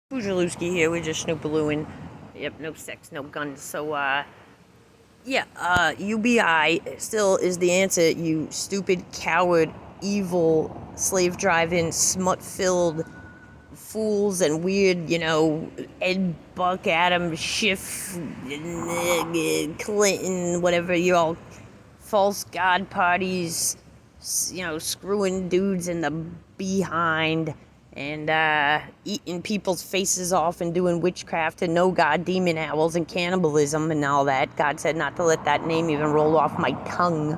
Poohzlin here, we're just snoopalooing. Yep, no sex, no guns. So, UBI still is the answer, you stupid, coward, evil, slave-driving, smut-filled fools and weird, Ed, Buck, Adam, Schiff, Clinton, whatever, you're all false god parties, screwing dudes in the behind and eating people's faces off and doing witchcraft and no god, demon owls and cannibalism and all that. God said not to let that name even roll off my tongue.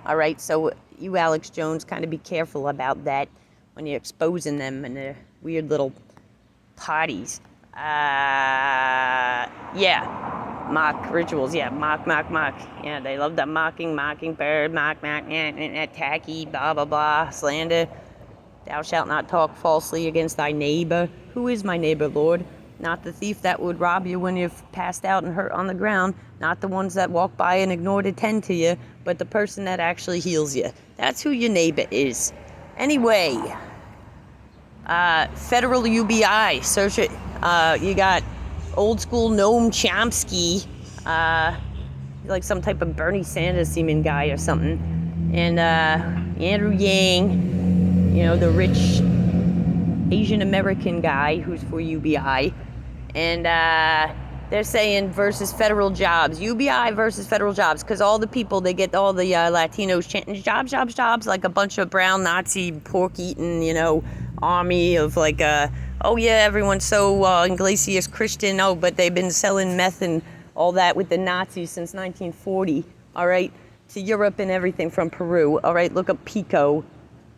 All right, so you, Alex Jones, kind of be careful about that when you're exposing them and their weird little parties. Mock rituals, mock. Yeah, they love the mockingbird, mock, tacky, blah, blah, blah, slander. Thou shalt not talk falsely against thy neighbor. Who is my neighbor, Lord? Not the thief that would rob you when you're passed out and hurt on the ground, not the ones that walk by and ignore to tend to you, but the person that actually heals you. That's who your neighbor is. Anyway, federal UBI, search it. You got old school Noam Chomsky, like some type of Bernie Sanders seeming guy or something, and Andrew Yang, the rich Asian American guy who's for UBI, and they're saying versus federal jobs, UBI versus federal jobs, because all the people, they get all the Latinos chanting jobs, like a bunch of brown Nazi pork-eating, army of like, oh yeah, everyone's so Iglesias Christian, but they've been selling meth and all that with the Nazis since 1940, all right, to Europe and everything from Peru, all right, look up Pico.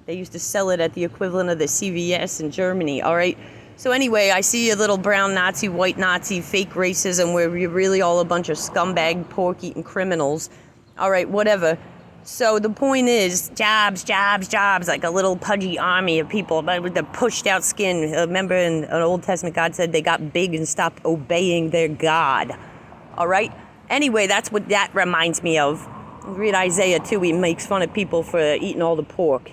They used to sell it at the equivalent of the CVS in Germany, all right? So anyway, I see a little brown Nazi, white Nazi, fake racism where you're really all a bunch of scumbag, pork-eating criminals. All right, whatever. So the point is, jobs, like a little pudgy army of people but with the pushed-out skin. Remember in an Old Testament, God said they got big and stopped obeying their God, all right? Anyway, that's what that reminds me of. Read Isaiah too, he makes fun of people for eating all the pork,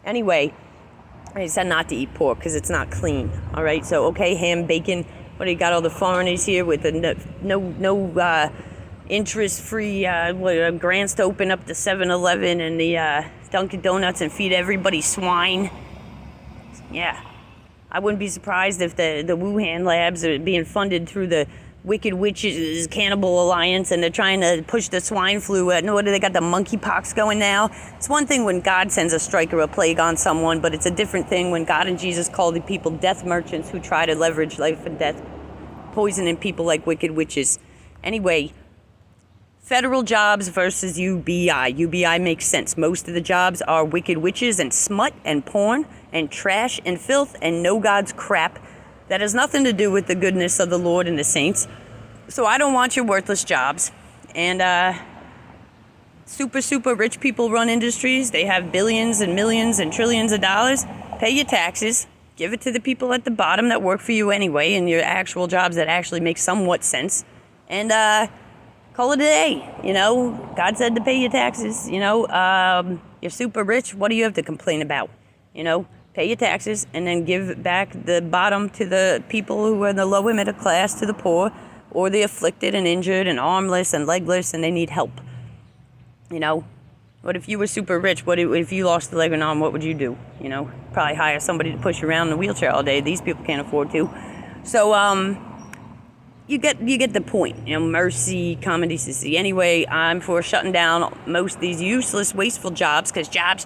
Anyway, he said not to eat pork because it's not clean, all right? So, okay, ham, bacon, what do you got all the foreigners here with the no interest-free grants to open up the 7-Eleven and the Dunkin' Donuts and feed everybody swine? Yeah, I wouldn't be surprised if the Wuhan labs are being funded through the Wicked Witches Cannibal Alliance, and they're trying to push the swine flu. What do they got, the monkeypox going now? It's one thing when God sends a strike or a plague on someone, but it's a different thing when God and Jesus call the people death merchants who try to leverage life and death, poisoning people like wicked witches. Anyway, federal jobs versus UBI. UBI makes sense. Most of the jobs are wicked witches and smut and porn and trash and filth and no God's crap. That has nothing to do with the goodness of the Lord and the saints. So I don't want your worthless jobs. And super rich people run industries. They have billions and millions and trillions of dollars. Pay your taxes. Give it to the people at the bottom that work for you anyway in your actual jobs that actually make somewhat sense. And call it a day. God said to pay your taxes. You're super rich. What do you have to complain about? Pay your taxes and then give back the bottom to the people who are in the lower middle class, to the poor, or the afflicted and injured and armless and legless and they need help. What if you were super rich? What if you lost a leg and arm? What would you do? Probably hire somebody to push you around in a wheelchair all day. These people can't afford to. So, you get the point. Mercy, common decency. Anyway, I'm for shutting down most of these useless, wasteful jobs, because jobs.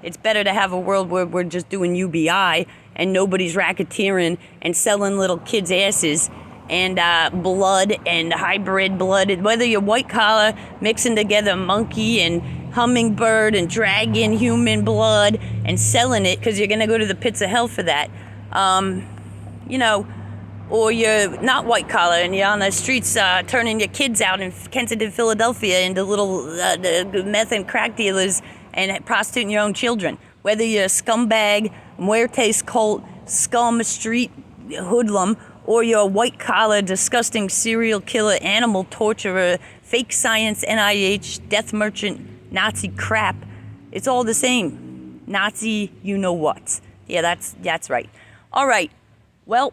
It's better to have a world where we're just doing UBI and nobody's racketeering and selling little kids' asses and blood and hybrid blood. Whether you're white collar, mixing together monkey and hummingbird and dragon human blood and selling it because you're going to go to the pits of hell for that. Or you're not white collar and you're on the streets turning your kids out in Kensington, Philadelphia into little meth and crack dealers and prostituting your own children. Whether you're a scumbag, muertes cult, scum, street hoodlum, or you're a white collar, disgusting serial killer, animal torturer, fake science, NIH, death merchant, Nazi crap, it's all the same. Nazi, you know what. Yeah, that's right. All right. Well,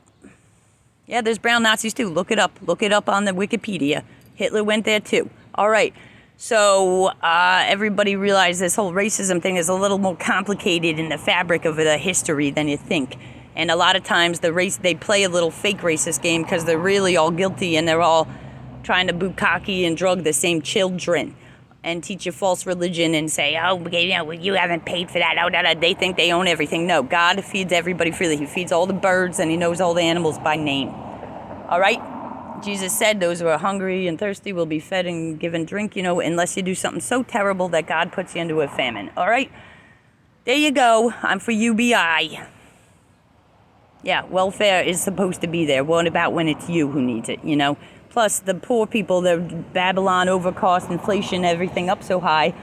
yeah, there's brown Nazis too. Look it up. Look it up on the Wikipedia. Hitler went there too. All right. So everybody realized this whole racism thing is a little more complicated in the fabric of the history than you think. And a lot of times they play a little fake racist game because they're really all guilty and they're all trying to bukkake and drug the same children and teach a false religion and say, oh, you know, you haven't paid for that. Oh, they think they own everything. No, God feeds everybody freely. He feeds all the birds and he knows all the animals by name. All right? Jesus said those who are hungry and thirsty will be fed and given drink, you know, unless you do something so terrible that God puts you into a famine. All right? There you go. I'm for UBI. Yeah, welfare is supposed to be there. What about when it's you who needs it, you know? Plus, the poor people, the Babylon, overcost, inflation, everything up so high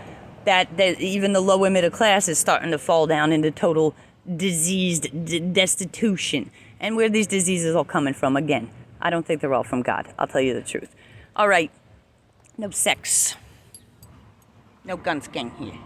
that even the lower middle class is starting to fall down into total diseased destitution. And where are these diseases all coming from? Again, I don't think they're all from God. I'll tell you the truth. All right. No sex. No guns gang here.